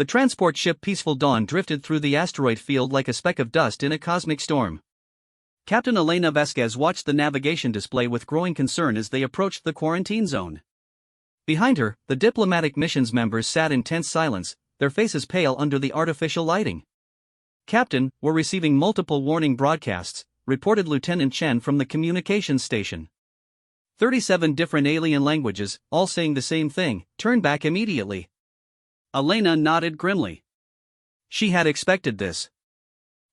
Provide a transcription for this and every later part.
The transport ship Peaceful Dawn drifted through the asteroid field like a speck of dust in a cosmic storm. Captain Elena Vasquez watched the navigation display with growing concern as they approached the quarantine zone. Behind her, the diplomatic missions members sat in tense silence, their faces pale under the artificial lighting. "Captain, we're receiving multiple warning broadcasts," reported Lieutenant Chen from the communications station. 37 different alien languages, all saying the same thing: turn back immediately. Elena nodded grimly. She had expected this.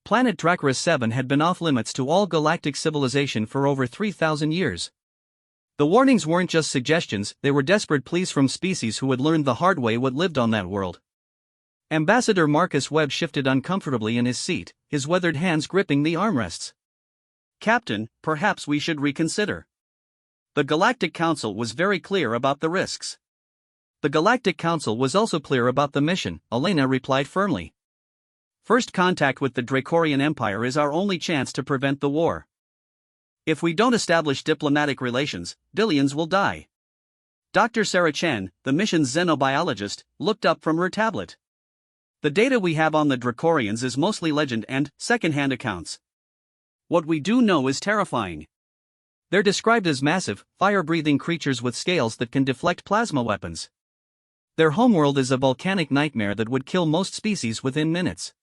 Planet Dracaris 7 had been off-limits to all galactic civilization for over 3,000 years. The warnings weren't just suggestions, they were desperate pleas from species who had learned the hard way what lived on that world. Ambassador Marcus Webb shifted uncomfortably in his seat, his weathered hands gripping the armrests. "Captain, perhaps we should reconsider. The Galactic Council was very clear about the risks." "The Galactic Council was also clear about the mission," Elena replied firmly. "First contact with the Dracorian Empire is our only chance to prevent the war. If we don't establish diplomatic relations, billions will die." Dr. Sarah Chen, the mission's xenobiologist, looked up from her tablet. "The data we have on the Dracorians is mostly legend and second-hand accounts. What we do know is terrifying. They're described as massive, fire-breathing creatures with scales that can deflect plasma weapons. Their homeworld is a volcanic nightmare that would kill most species within minutes.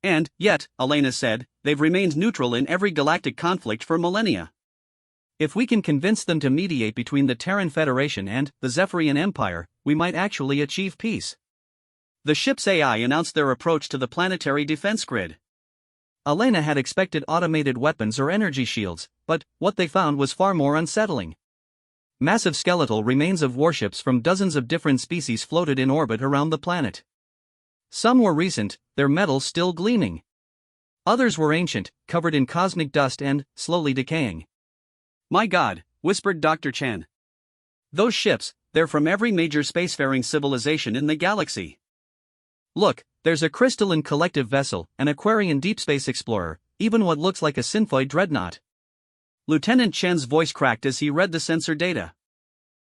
And, yet," Elena said, "they've remained neutral in every galactic conflict for millennia. If we can convince them to mediate between the Terran Federation and the Zephyrian Empire, we might actually achieve peace." The ship's AI announced their approach to the planetary defense grid. Elena had expected automated weapons or energy shields, but what they found was far more unsettling. Massive skeletal remains of warships from dozens of different species floated in orbit around the planet. Some were recent, their metal still gleaming. Others were ancient, covered in cosmic dust and slowly decaying. "My God," whispered Dr. Chen. "Those ships, they're from every major spacefaring civilization in the galaxy. Look, there's a crystalline collective vessel, an Aquarian deep space explorer, even what looks like a Synthoid dreadnought." Lieutenant Chen's voice cracked as he read the sensor data.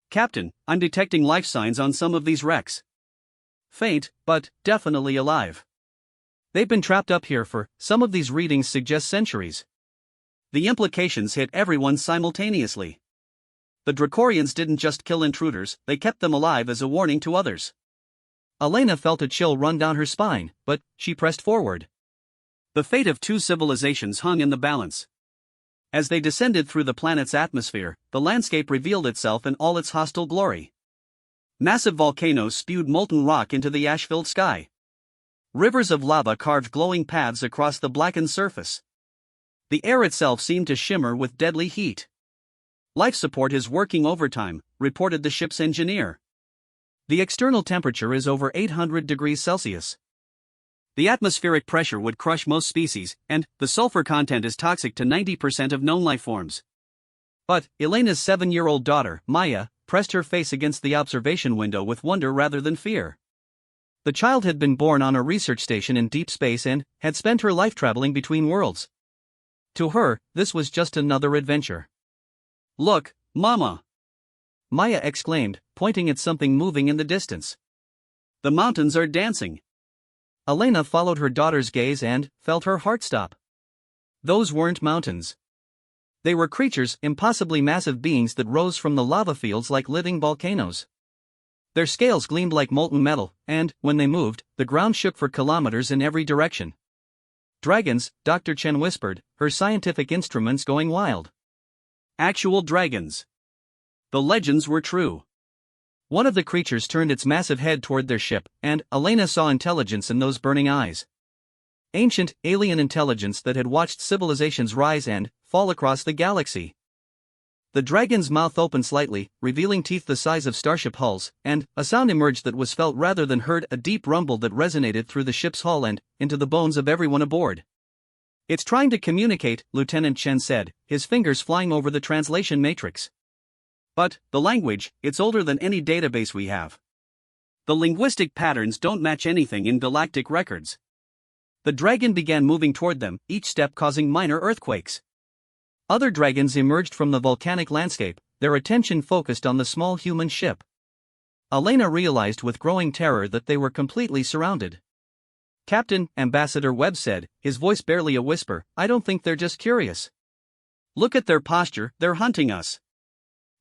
"Captain, I'm detecting life signs on some of these wrecks. Faint, but definitely alive. They've been trapped up here for, some of these readings suggest centuries." The implications hit everyone simultaneously. The Dracorians didn't just kill intruders, they kept them alive as a warning to others. Elena felt a chill run down her spine, but she pressed forward. The fate of two civilizations hung in the balance. As they descended through the planet's atmosphere, the landscape revealed itself in all its hostile glory. Massive volcanoes spewed molten rock into the ash-filled sky. Rivers of lava carved glowing paths across the blackened surface. The air itself seemed to shimmer with deadly heat. "Life support is working overtime," reported the ship's engineer. "The external temperature is over 800 degrees Celsius. The atmospheric pressure would crush most species, and the sulfur content is toxic to 90% of known life forms." But Elena's 7-year-old daughter, Maya, pressed her face against the observation window with wonder rather than fear. The child had been born on a research station in deep space and had spent her life traveling between worlds. To her, this was just another adventure. "Look, Mama!" Maya exclaimed, pointing at something moving in the distance. "The mountains are dancing." Elena followed her daughter's gaze and felt her heart stop. Those weren't mountains. They were creatures, impossibly massive beings that rose from the lava fields like living volcanoes. Their scales gleamed like molten metal, and, when they moved, the ground shook for kilometers in every direction. "Dragons," Dr. Chen whispered, her scientific instruments going wild. Actual dragons. The legends were true. One of the creatures turned its massive head toward their ship, and Elena saw intelligence in those burning eyes. Ancient, alien intelligence that had watched civilizations rise and fall across the galaxy. The dragon's mouth opened slightly, revealing teeth the size of starship hulls, and a sound emerged that was felt rather than heard, a deep rumble that resonated through the ship's hull and into the bones of everyone aboard. "It's trying to communicate," Lieutenant Chen said, his fingers flying over the translation matrix. "But, the language, it's older than any database we have. The linguistic patterns don't match anything in galactic records." The dragon began moving toward them, each step causing minor earthquakes. Other dragons emerged from the volcanic landscape, their attention focused on the small human ship. Elena realized with growing terror that they were completely surrounded. "Captain," Ambassador Webb said, his voice barely a whisper, "I don't think they're just curious. Look at their posture, they're hunting us."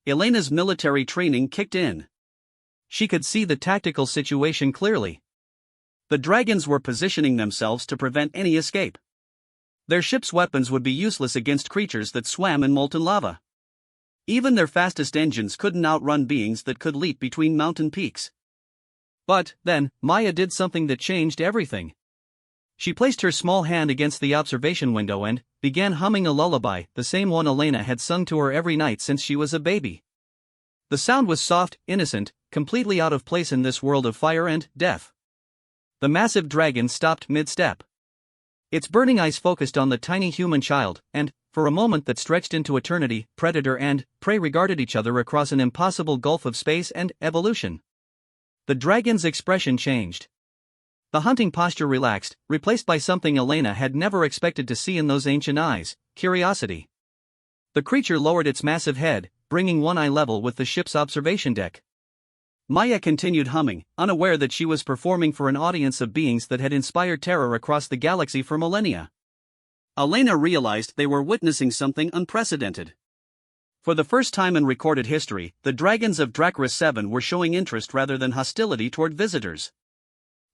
Elena's military training kicked in. She could see the tactical situation clearly. The dragons were positioning themselves to prevent any escape. Their ship's weapons would be useless against creatures that swam in molten lava. Even their fastest engines couldn't outrun beings that could leap between mountain peaks. But then, Maya did something that changed everything. She placed her small hand against the observation window and began humming a lullaby, the same one Elena had sung to her every night since she was a baby. The sound was soft, innocent, completely out of place in this world of fire and death. The massive dragon stopped mid-step. Its burning eyes focused on the tiny human child, and, for a moment that stretched into eternity, predator and prey regarded each other across an impossible gulf of space and evolution. The dragon's expression changed. The hunting posture relaxed, replaced by something Elena had never expected to see in those ancient eyes: curiosity. The creature lowered its massive head, bringing one eye level with the ship's observation deck. Maya continued humming, unaware that she was performing for an audience of beings that had inspired terror across the galaxy for millennia. Elena realized they were witnessing something unprecedented. For the first time in recorded history, the dragons of Dracaris 7 were showing interest rather than hostility toward visitors.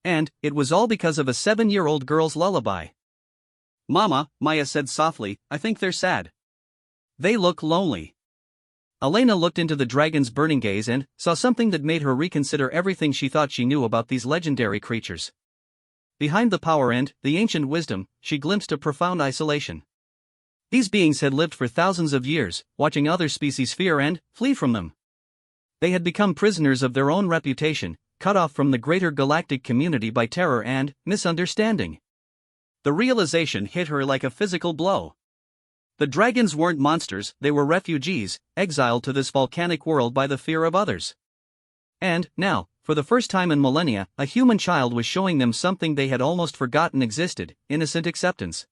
And it was all because of a 7-year-old girl's lullaby. "Mama," Maya said softly, "I think they're sad. They look lonely." Elena looked into the dragon's burning gaze and saw something that made her reconsider everything she thought she knew about these legendary creatures. Behind the power and the ancient wisdom, she glimpsed a profound isolation. These beings had lived for thousands of years, watching other species fear and flee from them. They had become prisoners of their own reputation, cut off from the greater galactic community by terror and misunderstanding. The realization hit her like a physical blow. The dragons weren't monsters, they were refugees, exiled to this volcanic world by the fear of others. And, now, for the first time in millennia, a human child was showing them something they had almost forgotten existed: innocent acceptance.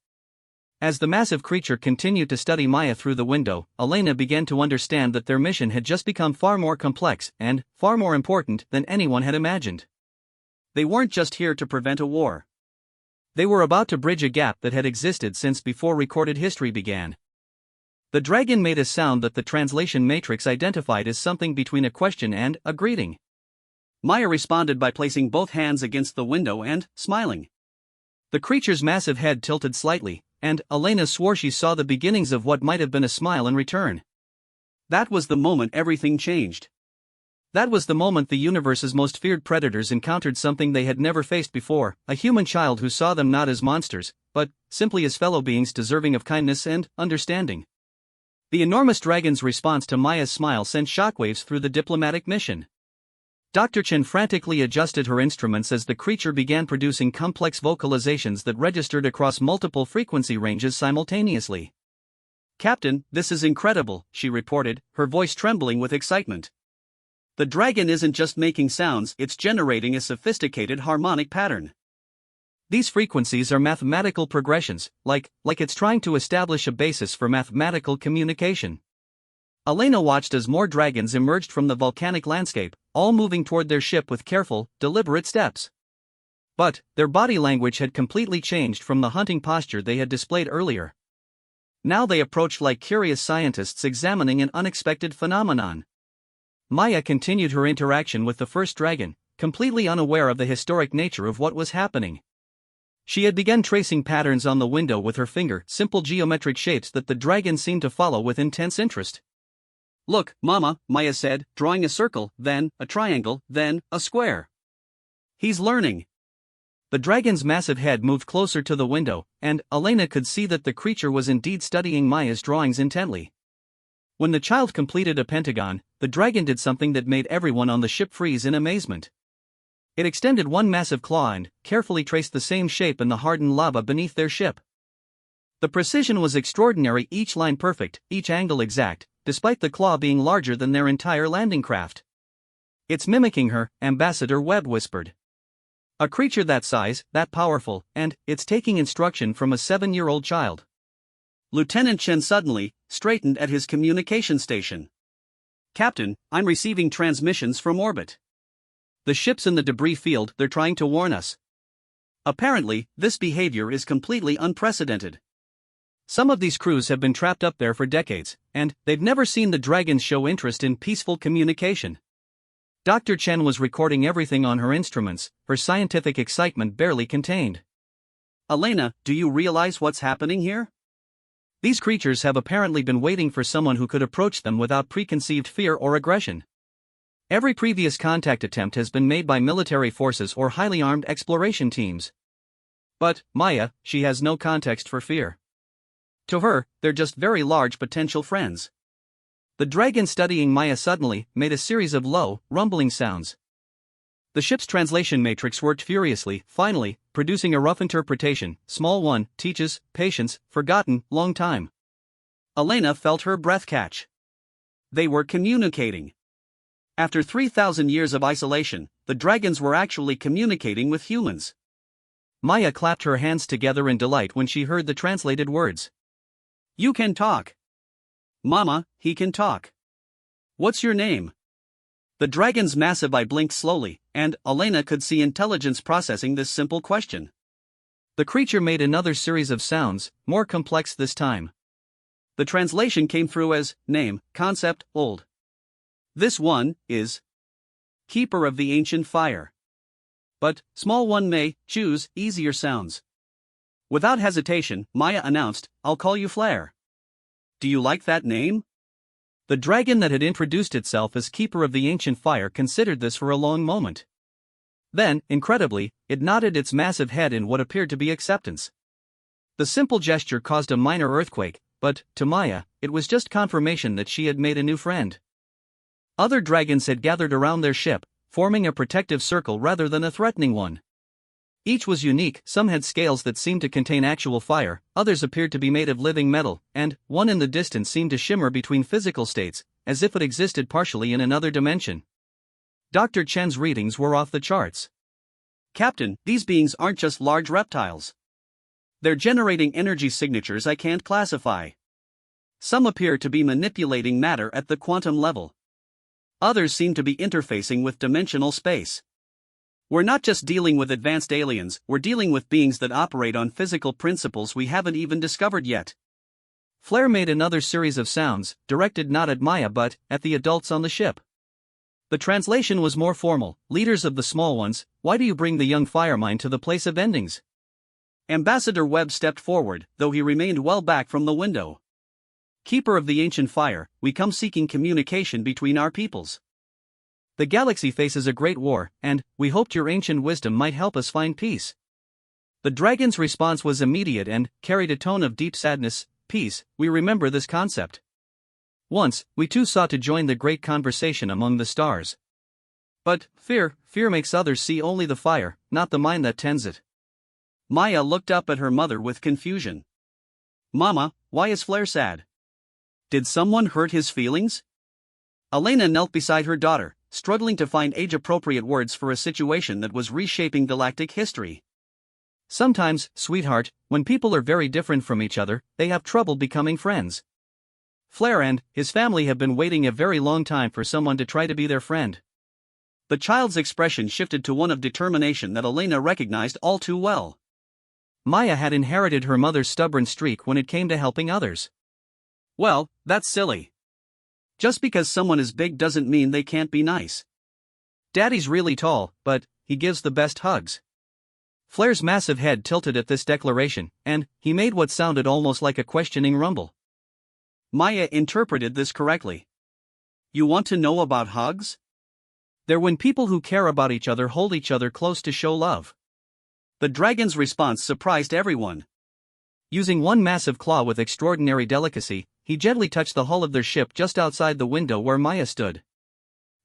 As the massive creature continued to study Maya through the window, Elena began to understand that their mission had just become far more complex and far more important than anyone had imagined. They weren't just here to prevent a war. They were about to bridge a gap that had existed since before recorded history began. The dragon made a sound that the translation matrix identified as something between a question and a greeting. Maya responded by placing both hands against the window and smiling. The creature's massive head tilted slightly, and Elena swore she saw the beginnings of what might have been a smile in return. That was the moment everything changed. That was the moment the universe's most feared predators encountered something they had never faced before: a human child who saw them not as monsters, but simply as fellow beings deserving of kindness and understanding. The enormous dragon's response to Maya's smile sent shockwaves through the diplomatic mission. Dr. Chen frantically adjusted her instruments as the creature began producing complex vocalizations that registered across multiple frequency ranges simultaneously. "Captain, this is incredible," she reported, her voice trembling with excitement. "The dragon isn't just making sounds, it's generating a sophisticated harmonic pattern. These frequencies are mathematical progressions, like it's trying to establish a basis for mathematical communication." Elena watched as more dragons emerged from the volcanic landscape, all moving toward their ship with careful, deliberate steps. But their body language had completely changed from the hunting posture they had displayed earlier. Now they approached like curious scientists examining an unexpected phenomenon. Maya continued her interaction with the first dragon, completely unaware of the historic nature of what was happening. She had begun tracing patterns on the window with her finger, simple geometric shapes that the dragon seemed to follow with intense interest. "Look, Mama," Maya said, drawing a circle, then a triangle, then a square. "He's learning." The dragon's massive head moved closer to the window, and Elena could see that the creature was indeed studying Maya's drawings intently. When the child completed a pentagon, the dragon did something that made everyone on the ship freeze in amazement. It extended one massive claw and carefully traced the same shape in the hardened lava beneath their ship. The precision was extraordinary, each line perfect, each angle exact, despite the claw being larger than their entire landing craft. "It's mimicking her," Ambassador Webb whispered. "A creature that size, that powerful, and it's taking instruction from a 7-year-old child." Lieutenant Chen suddenly straightened at his communication station. "Captain, I'm receiving transmissions from orbit. The ship's in the debris field, they're trying to warn us. Apparently, this behavior is completely unprecedented. Some of these crews have been trapped up there for decades, and they've never seen the dragons show interest in peaceful communication. Dr. Chen was recording everything on her instruments, her scientific excitement barely contained. Elena, do you realize what's happening here? These creatures have apparently been waiting for someone who could approach them without preconceived fear or aggression. Every previous contact attempt has been made by military forces or highly armed exploration teams. But, Maya, she has no context for fear. To her, they're just very large potential friends. The dragon studying Maya suddenly made a series of low, rumbling sounds. The ship's translation matrix worked furiously, finally, producing a rough interpretation. Small one, teaches, patience, forgotten, long time. Elena felt her breath catch. They were communicating. After 3,000 years of isolation, the dragons were actually communicating with humans. Maya clapped her hands together in delight when she heard the translated words. You can talk. Mama, he can talk. What's your name? The dragon's massive eye blinked slowly, and Elena could see intelligence processing this simple question. The creature made another series of sounds, more complex this time. The translation came through as, name, concept, old. This one is Keeper of the Ancient Fire. But, small one may choose easier sounds. Without hesitation, Maya announced, I'll call you Flare. Do you like that name? The dragon that had introduced itself as Keeper of the Ancient Fire considered this for a long moment. Then, incredibly, it nodded its massive head in what appeared to be acceptance. The simple gesture caused a minor earthquake, but, to Maya, it was just confirmation that she had made a new friend. Other dragons had gathered around their ship, forming a protective circle rather than a threatening one. Each was unique, some had scales that seemed to contain actual fire, others appeared to be made of living metal, and one in the distance seemed to shimmer between physical states, as if it existed partially in another dimension. Dr. Chen's readings were off the charts. Captain, these beings aren't just large reptiles. They're generating energy signatures I can't classify. Some appear to be manipulating matter at the quantum level. Others seem to be interfacing with dimensional space. We're not just dealing with advanced aliens, we're dealing with beings that operate on physical principles we haven't even discovered yet. Flare made another series of sounds, directed not at Maya but at the adults on the ship. The translation was more formal. Leaders of the small ones, why do you bring the young firemind to the place of endings? Ambassador Webb stepped forward, though he remained well back from the window. Keeper of the Ancient Fire, we come seeking communication between our peoples. The galaxy faces a great war, and we hoped your ancient wisdom might help us find peace. The dragon's response was immediate and carried a tone of deep sadness. Peace, we remember this concept. Once, we too sought to join the great conversation among the stars. But, fear makes others see only the fire, not the mind that tends it. Maya looked up at her mother with confusion. Mama, why is Flare sad? Did someone hurt his feelings? Elena knelt beside her daughter, struggling to find age-appropriate words for a situation that was reshaping galactic history. Sometimes, sweetheart, when people are very different from each other, they have trouble becoming friends. Flare and his family have been waiting a very long time for someone to try to be their friend. The child's expression shifted to one of determination that Elena recognized all too well. Maya had inherited her mother's stubborn streak when it came to helping others. Well, that's silly. Just because someone is big doesn't mean they can't be nice. Daddy's really tall, but he gives the best hugs. Flare's massive head tilted at this declaration, and he made what sounded almost like a questioning rumble. Maya interpreted this correctly. You want to know about hugs? They're when people who care about each other hold each other close to show love. The dragon's response surprised everyone. Using one massive claw with extraordinary delicacy, he gently touched the hull of their ship just outside the window where Maya stood.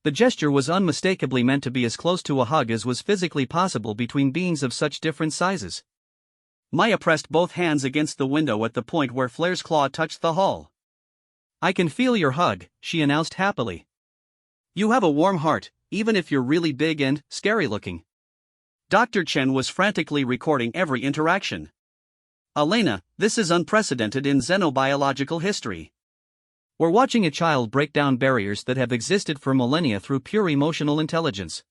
The gesture was unmistakably meant to be as close to a hug as was physically possible between beings of such different sizes. Maya pressed both hands against the window at the point where Flare's claw touched the hull. I can feel your hug, she announced happily. You have a warm heart, even if you're really big and scary looking. Dr. Chen was frantically recording every interaction. Elena, this is unprecedented in xenobiological history. We're watching a child break down barriers that have existed for millennia through pure emotional intelligence.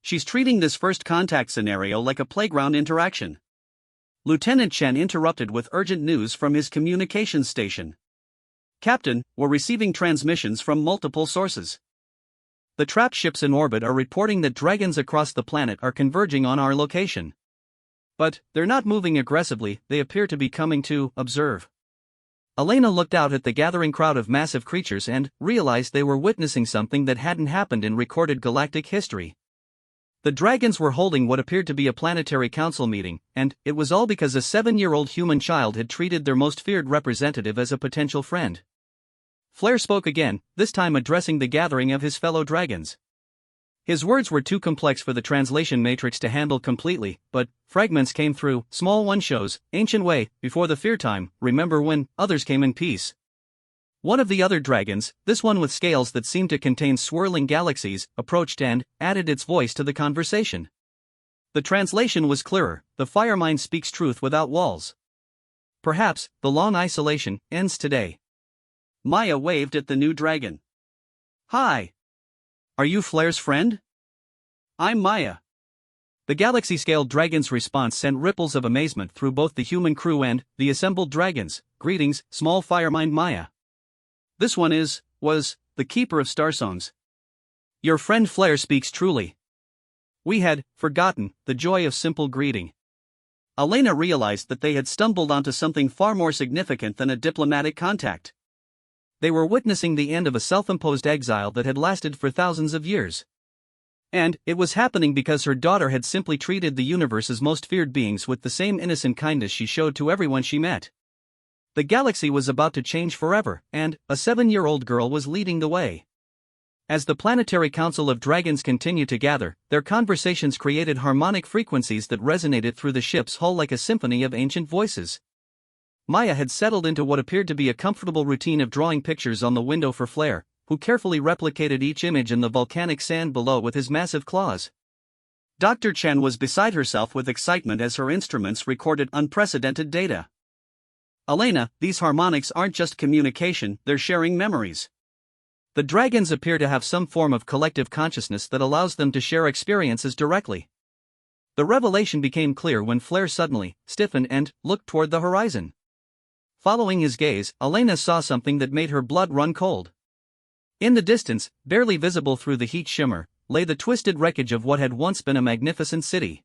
She's treating this first contact scenario like a playground interaction. Lieutenant Chen interrupted with urgent news from his communications station. Captain, we're receiving transmissions from multiple sources. The trapped ships in orbit are reporting that dragons across the planet are converging on our location. But they're not moving aggressively, they appear to be coming to observe. Elena looked out at the gathering crowd of massive creatures and realized they were witnessing something that hadn't happened in recorded galactic history. The dragons were holding what appeared to be a planetary council meeting, and it was all because a 7-year-old human child had treated their most feared representative as a potential friend. Flair spoke again, this time addressing the gathering of his fellow dragons. His words were too complex for the translation matrix to handle completely, but fragments came through. Small one shows, ancient way, before the fear time, remember when others came in peace. One of the other dragons, this one with scales that seemed to contain swirling galaxies, approached and added its voice to the conversation. The translation was clearer, the fire mind speaks truth without walls. Perhaps, the long isolation ends today. Maya waved at the new dragon. Hi. Are you Flair's friend? I'm Maya. The galaxy-scaled dragon's response sent ripples of amazement through both the human crew and the assembled dragons. Greetings, small firemind Maya. This one was the keeper of starzones. Your friend Flair speaks truly. We had forgotten the joy of simple greeting. Elena realized that they had stumbled onto something far more significant than a diplomatic contact. They were witnessing the end of a self-imposed exile that had lasted for thousands of years. And it was happening because her daughter had simply treated the universe's most feared beings with the same innocent kindness she showed to everyone she met. The galaxy was about to change forever, and a 7-year-old girl was leading the way. As the planetary council of dragons continued to gather, their conversations created harmonic frequencies that resonated through the ship's hull like a symphony of ancient voices. Maya had settled into what appeared to be a comfortable routine of drawing pictures on the window for Flair, who carefully replicated each image in the volcanic sand below with his massive claws. Dr. Chen was beside herself with excitement as her instruments recorded unprecedented data. Elena, these harmonics aren't just communication, they're sharing memories. The dragons appear to have some form of collective consciousness that allows them to share experiences directly. The revelation became clear when Flair suddenly stiffened and looked toward the horizon. Following his gaze, Elena saw something that made her blood run cold. In the distance, barely visible through the heat shimmer, lay the twisted wreckage of what had once been a magnificent city.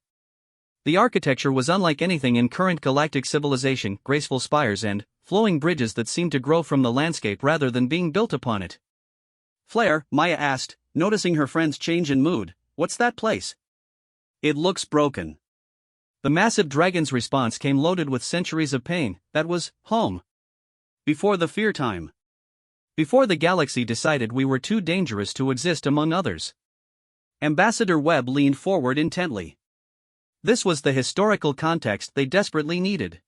The architecture was unlike anything in current galactic civilization, graceful spires and flowing bridges that seemed to grow from the landscape rather than being built upon it. Flair, Maya asked, noticing her friend's change in mood, what's that place? It looks broken. The massive dragon's response came loaded with centuries of pain, that was home. Before the fear time. Before the galaxy decided we were too dangerous to exist among others. Ambassador Webb leaned forward intently. This was the historical context they desperately needed.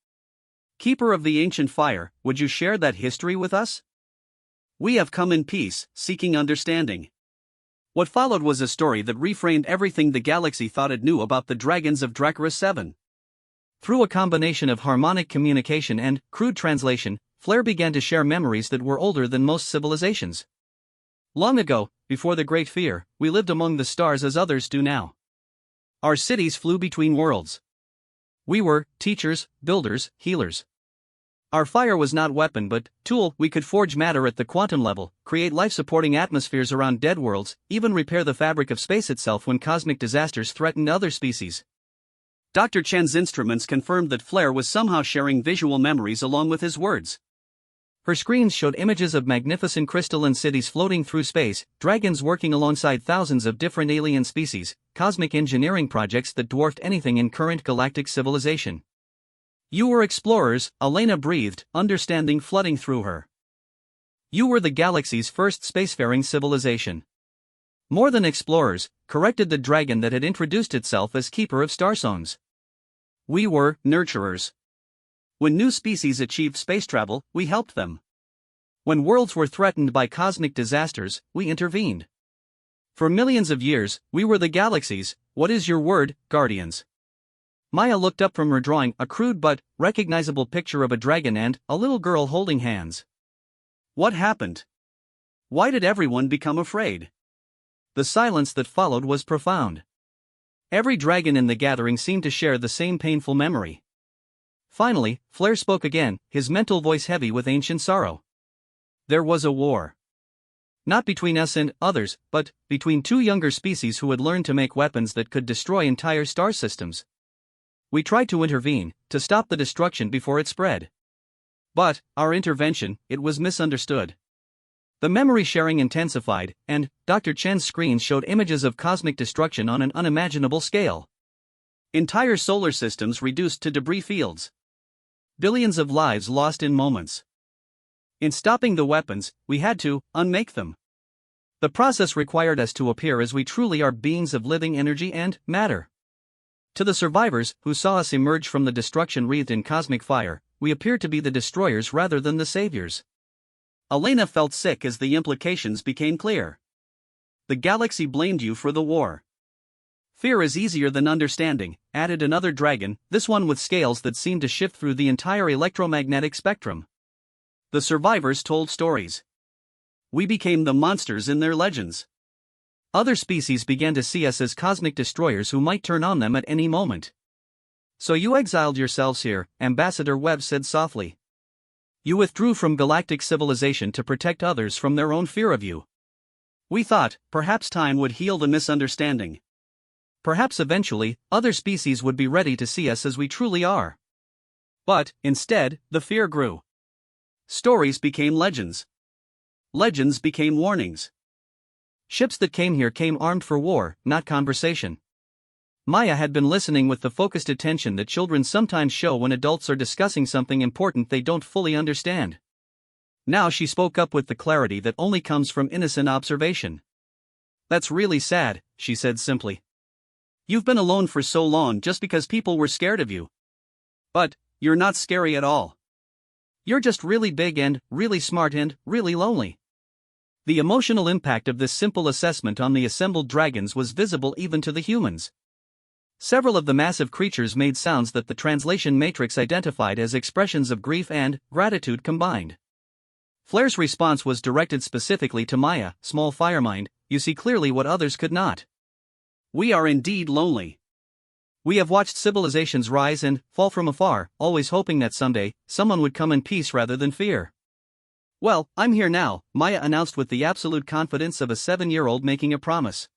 Keeper of the ancient fire, would you share that history with us? We have come in peace, seeking understanding. What followed was a story that reframed everything the galaxy thought it knew about the dragons of Dracarys 7. Through a combination of harmonic communication and crude translation, Flair began to share memories that were older than most civilizations. Long ago, before the Great Fear, we lived among the stars as others do now. Our cities flew between worlds. We were teachers, builders, healers. Our fire was not weapon but tool. We could forge matter at the quantum level, create life-supporting atmospheres around dead worlds, even repair the fabric of space itself when cosmic disasters threatened other species. Dr. Chen's instruments confirmed that Flair was somehow sharing visual memories along with his words. Her screens showed images of magnificent crystalline cities floating through space, dragons working alongside thousands of different alien species, cosmic engineering projects that dwarfed anything in current galactic civilization. You were explorers, Elena breathed, understanding flooding through her. You were the galaxy's first spacefaring civilization. More than explorers, corrected the dragon that had introduced itself as keeper of starzones. We were nurturers. When new species achieved space travel, we helped them. When worlds were threatened by cosmic disasters, we intervened. For millions of years, we were the galaxy's, what is your word, guardians? Maya looked up from her drawing, a crude but recognizable picture of a dragon and a little girl holding hands. What happened? Why did everyone become afraid? The silence that followed was profound. Every dragon in the gathering seemed to share the same painful memory. Finally, Flair spoke again, his mental voice heavy with ancient sorrow. There was a war. Not between us and others, but between two younger species who had learned to make weapons that could destroy entire star systems. We tried to intervene, to stop the destruction before it spread. But, our intervention, it was misunderstood. The memory sharing intensified, and Dr. Chen's screen showed images of cosmic destruction on an unimaginable scale. Entire solar systems reduced to debris fields. Billions of lives lost in moments. In stopping the weapons, we had to unmake them. The process required us to appear as we truly are, beings of living energy and matter. To the survivors, who saw us emerge from the destruction wreathed in cosmic fire, we appeared to be the destroyers rather than the saviors. Elena felt sick as the implications became clear. The galaxy blamed you for the war. Fear is easier than understanding, added another dragon, this one with scales that seemed to shift through the entire electromagnetic spectrum. The survivors told stories. We became the monsters in their legends. Other species began to see us as cosmic destroyers who might turn on them at any moment. So you exiled yourselves here, Ambassador Webb said softly. You withdrew from galactic civilization to protect others from their own fear of you. We thought, perhaps time would heal the misunderstanding. Perhaps eventually, other species would be ready to see us as we truly are. But, instead, the fear grew. Stories became legends. Legends became warnings. Ships that came here came armed for war, not conversation. Maya had been listening with the focused attention that children sometimes show when adults are discussing something important they don't fully understand. Now she spoke up with the clarity that only comes from innocent observation. That's really sad, she said simply. You've been alone for so long just because people were scared of you. But, you're not scary at all. You're just really big and really smart and really lonely. The emotional impact of this simple assessment on the assembled dragons was visible even to the humans. Several of the massive creatures made sounds that the translation matrix identified as expressions of grief and gratitude combined. Flair's response was directed specifically to Maya, small firemind, you see clearly what others could not. We are indeed lonely. We have watched civilizations rise and fall from afar, always hoping that someday, someone would come in peace rather than fear. Well, I'm here now, Maya announced with the absolute confidence of a 7-year-old making a promise.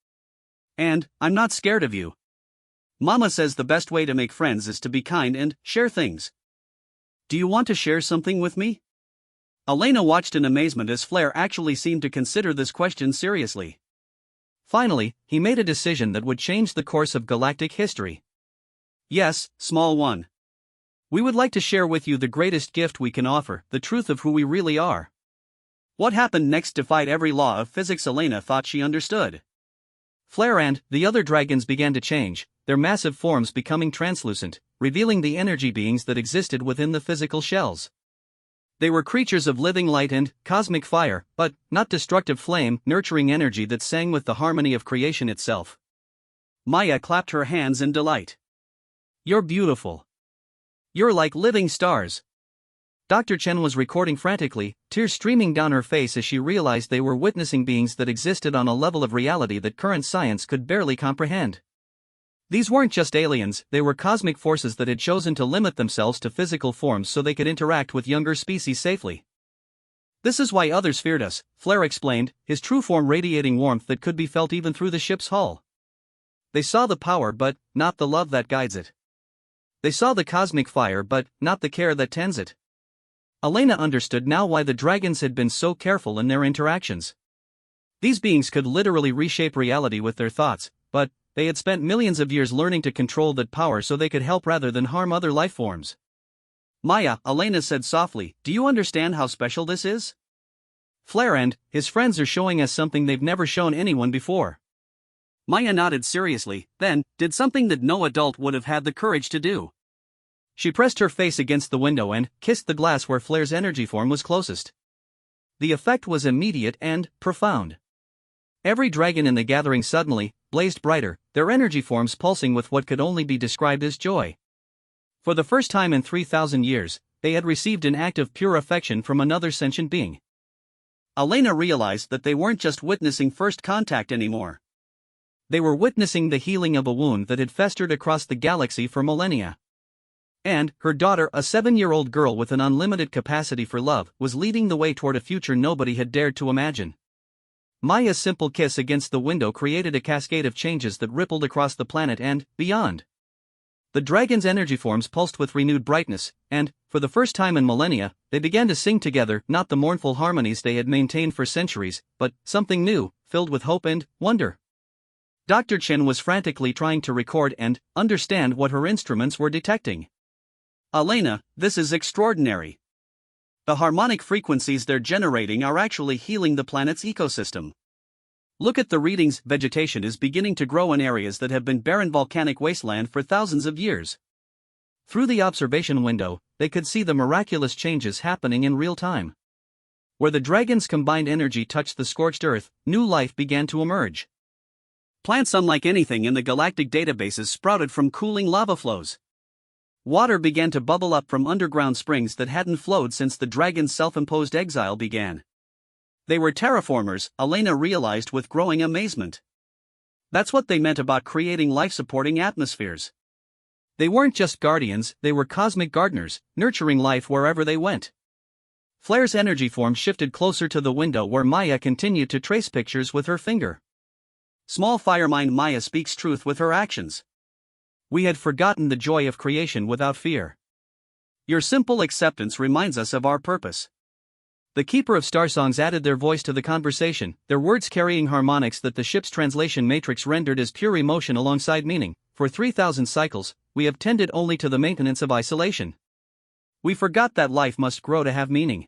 And, I'm not scared of you. Mama says the best way to make friends is to be kind and share things. Do you want to share something with me? Elena watched in amazement as Flair actually seemed to consider this question seriously. Finally, he made a decision that would change the course of galactic history. Yes, small one. We would like to share with you the greatest gift we can offer, the truth of who we really are. What happened next defied every law of physics Elena thought she understood. Flair and the other dragons began to change, their massive forms becoming translucent, revealing the energy beings that existed within the physical shells. They were creatures of living light and cosmic fire, but not destructive flame, nurturing energy that sang with the harmony of creation itself. Maya clapped her hands in delight. You're beautiful. You're like living stars. Dr. Chen was recording frantically, tears streaming down her face as she realized they were witnessing beings that existed on a level of reality that current science could barely comprehend. These weren't just aliens, they were cosmic forces that had chosen to limit themselves to physical forms so they could interact with younger species safely. This is why others feared us, Flair explained, his true form radiating warmth that could be felt even through the ship's hull. They saw the power but not the love that guides it. They saw the cosmic fire but not the care that tends it. Elena understood now why the dragons had been so careful in their interactions. These beings could literally reshape reality with their thoughts, but they had spent millions of years learning to control that power so they could help rather than harm other life forms. Maya, Elena said softly, do you understand how special this is? Flair and his friends are showing us something they've never shown anyone before. Maya nodded seriously, then did something that no adult would have had the courage to do. She pressed her face against the window and kissed the glass where Flair's energy form was closest. The effect was immediate and profound. Every dragon in the gathering suddenly blazed brighter, their energy forms pulsing with what could only be described as joy. For the first time in 3,000 years, they had received an act of pure affection from another sentient being. Elena realized that they weren't just witnessing first contact anymore. They were witnessing the healing of a wound that had festered across the galaxy for millennia. And, her daughter, a 7-year-old girl with an unlimited capacity for love, was leading the way toward a future nobody had dared to imagine. Maya's simple kiss against the window created a cascade of changes that rippled across the planet and beyond. The dragon's energy forms pulsed with renewed brightness, and, for the first time in millennia, they began to sing together, not the mournful harmonies they had maintained for centuries, but something new, filled with hope and wonder. Dr. Chen was frantically trying to record and understand what her instruments were detecting. "Elena, this is extraordinary. The harmonic frequencies they're generating are actually healing the planet's ecosystem. Look at the readings. Vegetation is beginning to grow in areas that have been barren volcanic wasteland for thousands of years." Through the observation window, they could see the miraculous changes happening in real time. Where the dragon's combined energy touched the scorched earth, new life began to emerge. Plants unlike anything in the galactic databases sprouted from cooling lava flows. Water began to bubble up from underground springs that hadn't flowed since the dragon's self-imposed exile began. They were terraformers, Elena realized with growing amazement. That's what they meant about creating life-supporting atmospheres. They weren't just guardians, they were cosmic gardeners, nurturing life wherever they went. Flair's energy form shifted closer to the window where Maya continued to trace pictures with her finger. Small firemind Maya speaks truth with her actions. We had forgotten the joy of creation without fear. Your simple acceptance reminds us of our purpose. The Keeper of Starsongs added their voice to the conversation, their words carrying harmonics that the ship's translation matrix rendered as pure emotion alongside meaning. For 3,000 cycles, we have tended only to the maintenance of isolation. We forgot that life must grow to have meaning.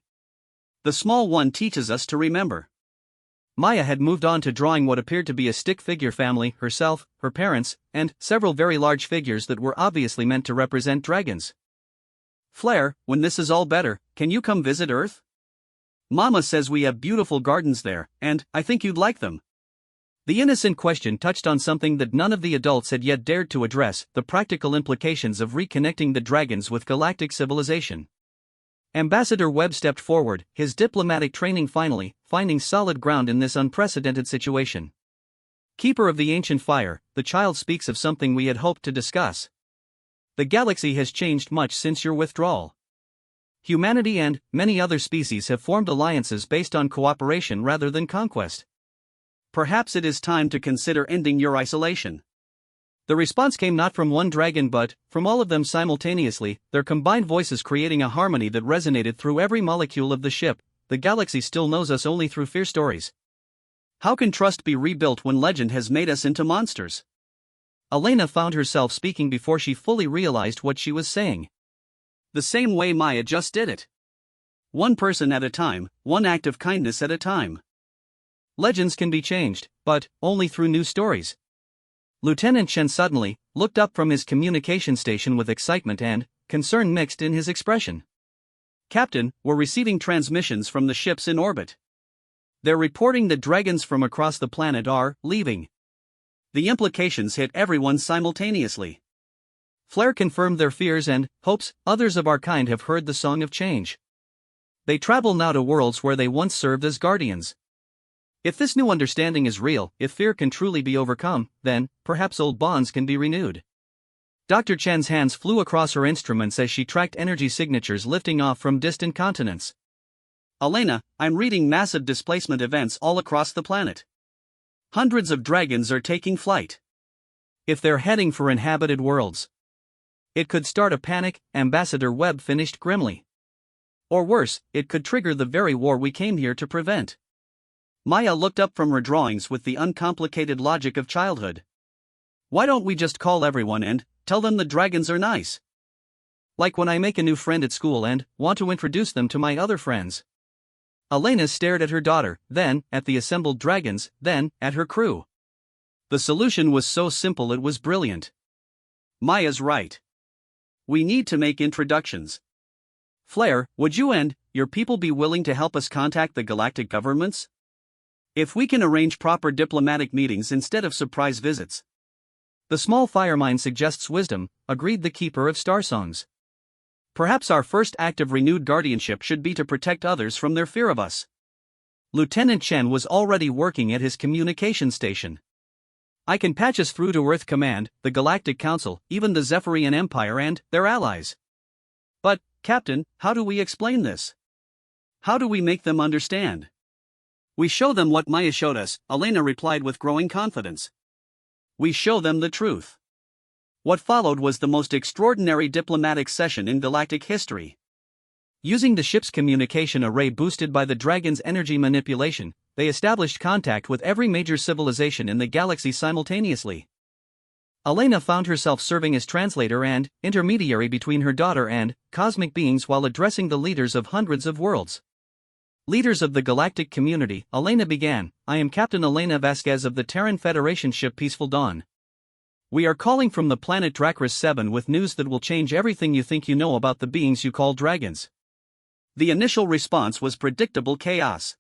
The small one teaches us to remember. Maya had moved on to drawing what appeared to be a stick figure family, herself, her parents, and several very large figures that were obviously meant to represent dragons. "Flair, when this is all better, can you come visit Earth? Mama says we have beautiful gardens there, and I think you'd like them." The innocent question touched on something that none of the adults had yet dared to address, the practical implications of reconnecting the dragons with galactic civilization. Ambassador Webb stepped forward, his diplomatic training finally finding solid ground in this unprecedented situation. "Keeper of the Ancient Fire, the child speaks of something we had hoped to discuss. The galaxy has changed much since your withdrawal. Humanity and many other species have formed alliances based on cooperation rather than conquest. Perhaps it is time to consider ending your isolation." The response came not from one dragon but from all of them simultaneously, their combined voices creating a harmony that resonated through every molecule of the ship. "The galaxy still knows us only through fear stories. How can trust be rebuilt when legend has made us into monsters?" Elena found herself speaking before she fully realized what she was saying. The same way Maya just did it. One person at a time, one act of kindness at a time. Legends can be changed, but only through new stories. Lieutenant Chen suddenly looked up from his communication station with excitement and concern mixed in his expression. "Captain, we're receiving transmissions from the ships in orbit. They're reporting that dragons from across the planet are leaving." The implications hit everyone simultaneously. Flair confirmed their fears and hopes. Others of our kind have heard the song of change. They travel now to worlds where they once served as guardians. If this new understanding is real, if fear can truly be overcome, then perhaps old bonds can be renewed. Dr. Chen's hands flew across her instruments as she tracked energy signatures lifting off from distant continents. "Elena, I'm reading massive displacement events all across the planet. Hundreds of dragons are taking flight. If they're heading for inhabited worlds, it could start a panic," Ambassador Webb finished grimly. "Or worse, it could trigger the very war we came here to prevent." Maya looked up from her drawings with the uncomplicated logic of childhood. "Why don't we just call everyone and tell them the dragons are nice? Like when I make a new friend at school and want to introduce them to my other friends." Elena stared at her daughter, then at the assembled dragons, then at her crew. The solution was so simple it was brilliant. Maya's right. We need to make introductions. Flair, would you and your people be willing to help us contact the galactic governments? If we can arrange proper diplomatic meetings instead of surprise visits. The small firemind suggests wisdom, agreed the Keeper of Starsongs. Perhaps our first act of renewed guardianship should be to protect others from their fear of us. Lieutenant Chen was already working at his communication station. I can patch us through to Earth Command, the Galactic Council, even the Zephyrian Empire and their allies. But, Captain, how do we explain this? How do we make them understand? We show them what Maya showed us, Elena replied with growing confidence. We show them the truth. What followed was the most extraordinary diplomatic session in galactic history. Using the ship's communication array boosted by the Dragon's energy manipulation, they established contact with every major civilization in the galaxy simultaneously. Elena found herself serving as translator and intermediary between her daughter and cosmic beings while addressing the leaders of hundreds of worlds. Leaders of the galactic community, Elena began, I am Captain Elena Vasquez of the Terran Federation ship Peaceful Dawn. We are calling from the planet Dracris 7 with news that will change everything you think you know about the beings you call dragons. The initial response was predictable chaos.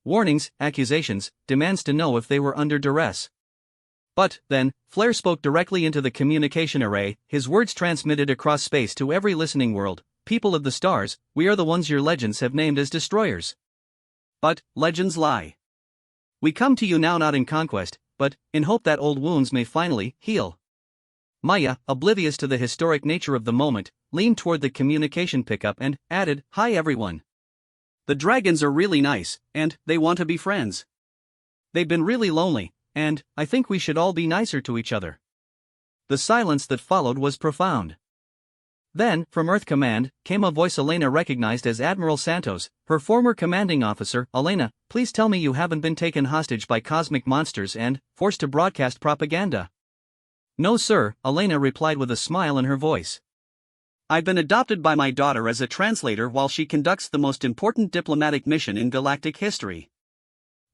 Warnings, accusations, demands to know if they were under duress. But, then, Flair spoke directly into the communication array, his words transmitted across space to every listening world. People of the stars, we are the ones your legends have named as destroyers. But, legends lie. We come to you now not in conquest, but in hope that old wounds may finally heal. Maya, oblivious to the historic nature of the moment, leaned toward the communication pickup and added, Hi everyone. The dragons are really nice, and they want to be friends. They've been really lonely, and I think we should all be nicer to each other. The silence that followed was profound. Then, from Earth Command, came a voice Elena recognized as Admiral Santos, her former commanding officer. Elena, please tell me you haven't been taken hostage by cosmic monsters and forced to broadcast propaganda. No sir, Elena replied with a smile in her voice. I've been adopted by my daughter as a translator while she conducts the most important diplomatic mission in galactic history.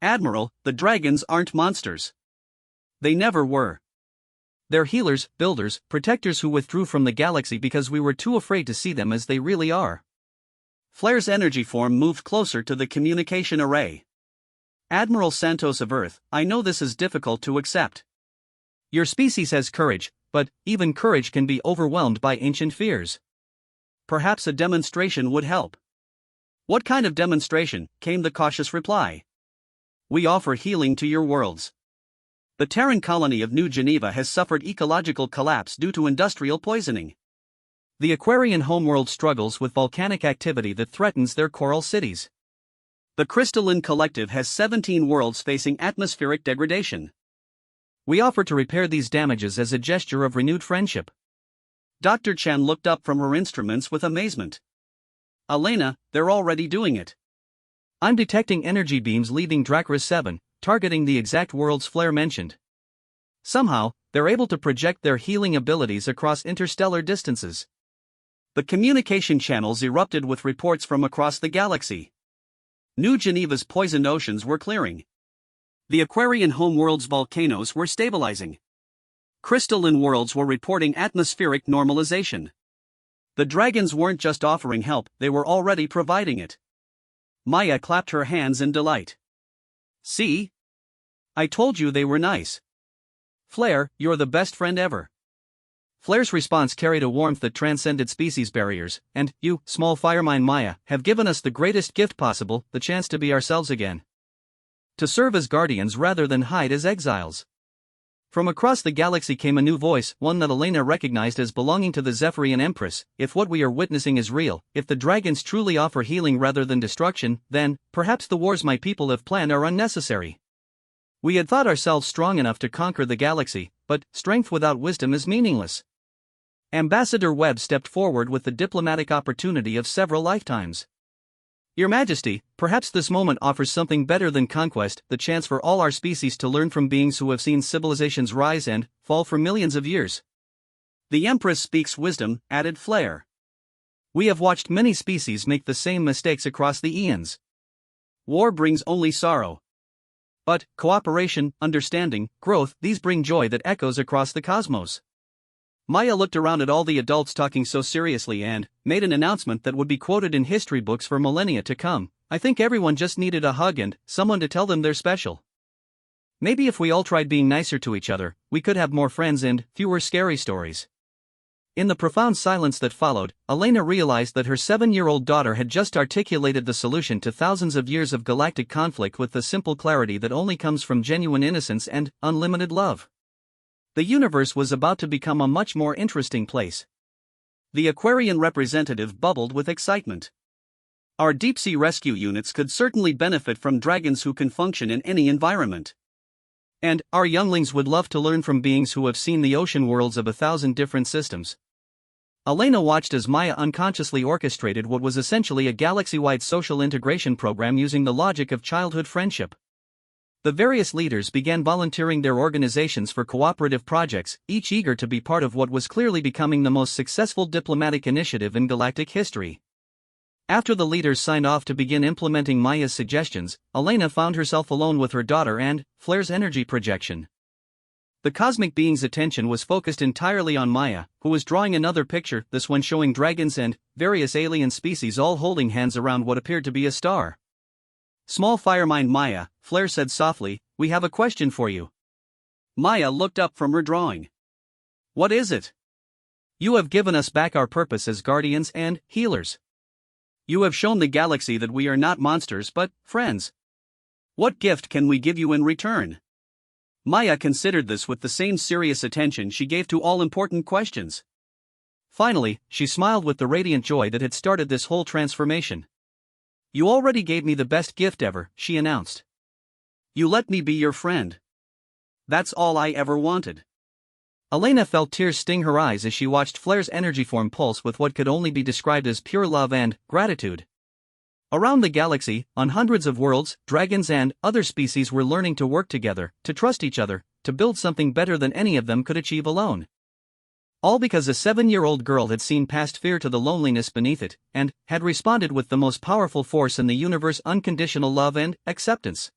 Admiral, the dragons aren't monsters. They never were. They're healers, builders, protectors who withdrew from the galaxy because we were too afraid to see them as they really are. Flair's energy form moved closer to the communication array. Admiral Santos of Earth, I know this is difficult to accept. Your species has courage, but even courage can be overwhelmed by ancient fears. Perhaps a demonstration would help. What kind of demonstration? Came the cautious reply. We offer healing to your worlds. The Terran colony of New Geneva has suffered ecological collapse due to industrial poisoning. The Aquarian homeworld struggles with volcanic activity that threatens their coral cities. The Crystalline Collective has 17 worlds facing atmospheric degradation. We offer to repair these damages as a gesture of renewed friendship. Dr. Chen looked up from her instruments with amazement. Elena, they're already doing it. I'm detecting energy beams leaving Dracris 7, targeting the exact worlds Flair mentioned. Somehow, they're able to project their healing abilities across interstellar distances. The communication channels erupted with reports from across the galaxy. New Geneva's poisoned oceans were clearing. The Aquarian homeworld's volcanoes were stabilizing. Crystalline worlds were reporting atmospheric normalization. The dragons weren't just offering help, they were already providing it. Maya clapped her hands in delight. See? I told you they were nice. Flair, you're the best friend ever. Flair's response carried a warmth that transcended species barriers, and you, small firemine Maya, have given us the greatest gift possible, the chance to be ourselves again. To serve as guardians rather than hide as exiles. From across the galaxy came a new voice, one that Elena recognized as belonging to the Zephyrian Empress. If what we are witnessing is real, if the dragons truly offer healing rather than destruction, then, perhaps the wars my people have planned are unnecessary. We had thought ourselves strong enough to conquer the galaxy, but strength without wisdom is meaningless. Ambassador Webb stepped forward with the diplomatic opportunity of several lifetimes. Your Majesty, perhaps this moment offers something better than conquest, the chance for all our species to learn from beings who have seen civilizations rise and fall for millions of years. The Empress speaks wisdom, added Flair. We have watched many species make the same mistakes across the eons. War brings only sorrow. But cooperation, understanding, growth, these bring joy that echoes across the cosmos. Maya looked around at all the adults talking so seriously and made an announcement that would be quoted in history books for millennia to come. I think everyone just needed a hug and someone to tell them they're special. Maybe if we all tried being nicer to each other, we could have more friends and fewer scary stories. In the profound silence that followed, Elena realized that her 7-year-old daughter had just articulated the solution to thousands of years of galactic conflict with the simple clarity that only comes from genuine innocence and unlimited love. The universe was about to become a much more interesting place. The Aquarian representative bubbled with excitement. Our deep-sea rescue units could certainly benefit from dragons who can function in any environment. And our younglings would love to learn from beings who have seen the ocean worlds of 1,000 different systems. Elena watched as Maya unconsciously orchestrated what was essentially a galaxy-wide social integration program using the logic of childhood friendship. The various leaders began volunteering their organizations for cooperative projects, each eager to be part of what was clearly becoming the most successful diplomatic initiative in galactic history. After the leaders signed off to begin implementing Maya's suggestions, Elena found herself alone with her daughter and Flair's energy projection. The cosmic being's attention was focused entirely on Maya, who was drawing another picture, this one showing dragons and various alien species all holding hands around what appeared to be a star. "Small firemind Maya," Flair said softly, "we have a question for you." Maya looked up from her drawing. "What is it?" "You have given us back our purpose as guardians and healers. You have shown the galaxy that we are not monsters but friends. What gift can we give you in return?" Maya considered this with the same serious attention she gave to all important questions. Finally, she smiled with the radiant joy that had started this whole transformation. "You already gave me the best gift ever," she announced. "You let me be your friend. That's all I ever wanted." Elena felt tears sting her eyes as she watched Flair's energy form pulse with what could only be described as pure love and gratitude. Around the galaxy, on hundreds of worlds, dragons and other species were learning to work together, to trust each other, to build something better than any of them could achieve alone. All because a 7-year-old girl had seen past fear to the loneliness beneath it, and had responded with the most powerful force in the universe: unconditional love and acceptance.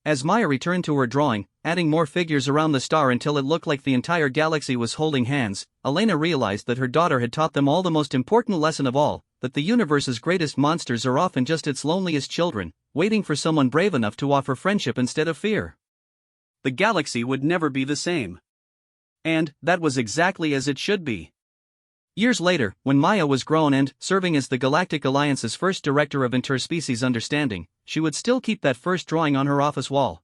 As Maya returned to her drawing, adding more figures around the star until it looked like the entire galaxy was holding hands, Elena realized that her daughter had taught them all the most important lesson of all, that the universe's greatest monsters are often just its loneliest children, waiting for someone brave enough to offer friendship instead of fear. The galaxy would never be the same. And that was exactly as it should be. Years later, when Maya was grown and serving as the Galactic Alliance's first Director of Interspecies Understanding, she would still keep that first drawing on her office wall.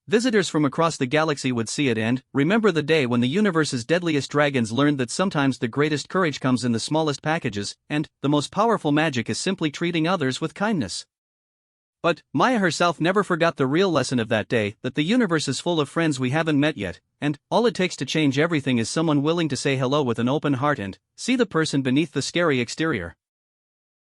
Visitors from across the galaxy would see it and remember the day when the universe's deadliest dragons learned that sometimes the greatest courage comes in the smallest packages, and the most powerful magic is simply treating others with kindness. But Maya herself never forgot the real lesson of that day, that the universe is full of friends we haven't met yet, and all it takes to change everything is someone willing to say hello with an open heart and see the person beneath the scary exterior.